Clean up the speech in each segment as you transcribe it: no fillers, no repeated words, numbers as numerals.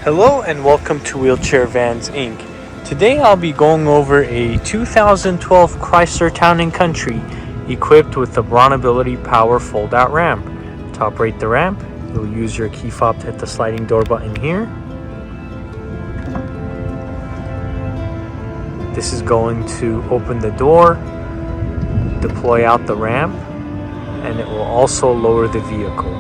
Hello and welcome to Wheelchair Vans Inc. Today I'll be going over a 2012 Chrysler Town & Country equipped with the BraunAbility power fold-out ramp. To operate the ramp, you'll use your key fob to hit the sliding door button here. This is going to open the door, deploy out the ramp, and it will also lower the vehicle.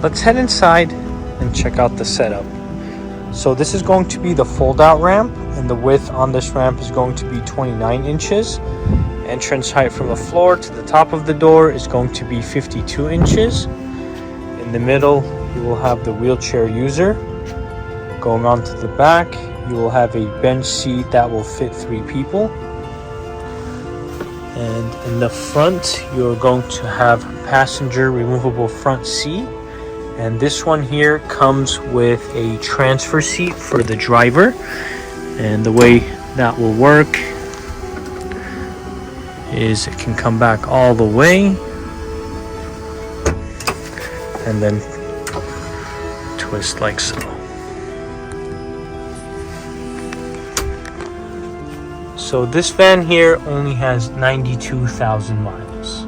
Let's head inside and check out the setup. So this is going to be the fold-out ramp, and the width on this ramp is going to be 29 inches. Entrance height from the floor to the top of the door is going to be 52 inches. In the middle, you will have the wheelchair user. Going on to the back, you will have a bench seat that will fit 3 people. And in the front, you're going to have passenger removable front seat. And this one here comes with a transfer seat for the driver. And the way that will work is it can come back all the way and then twist like so. So this van here only has 92,000 miles.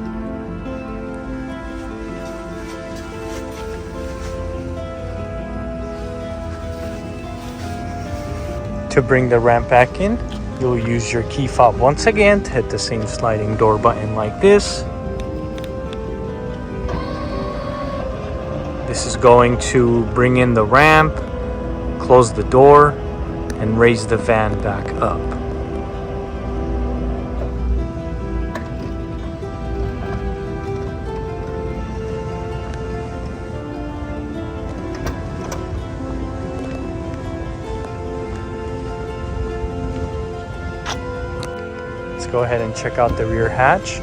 To bring the ramp back in, you'll use your key fob once again to hit the same sliding door button like this. This is going to bring in the ramp, close the door, and raise the van back up. Go ahead and check out the rear hatch.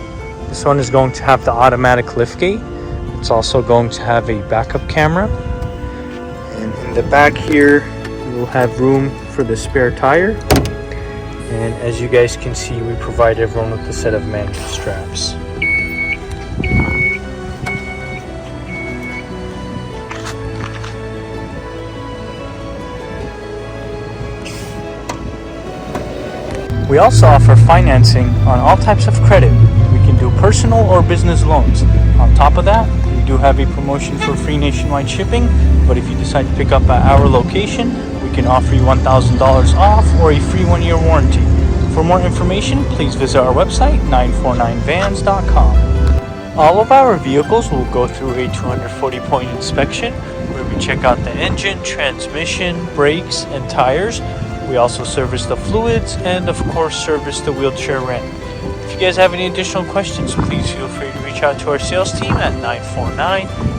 This one is going to have the automatic liftgate. It's also going to have a backup camera. And in the back here, you will have room for the spare tire. And as you guys can see, we provide everyone with a set of manual straps. We also offer financing on all types of credit. We can do personal or business loans. On top of that, we do have a promotion for free nationwide shipping, but if you decide to pick up at our location, we can offer you $1,000 off or a free 1-year warranty. For more information, please visit our website, 949vans.com. All of our vehicles will go through a 240-point inspection where we check out the engine, transmission, brakes, and tires. We also service the fluids and of course service the wheelchair ramp. If you guys have any additional questions, please feel free to reach out to our sales team at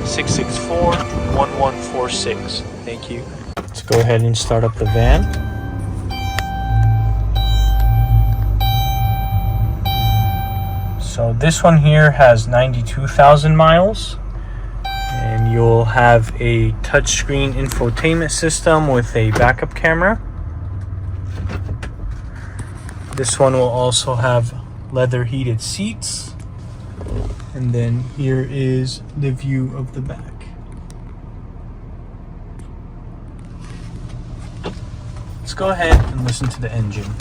949-664-1146. Thank you. Let's go ahead and start up the van. So this one here has 92,000 miles. And you'll have a touchscreen infotainment system with a backup camera. This one will also have leather heated seats. And then here is the view of the back. Let's go ahead and listen to the engine.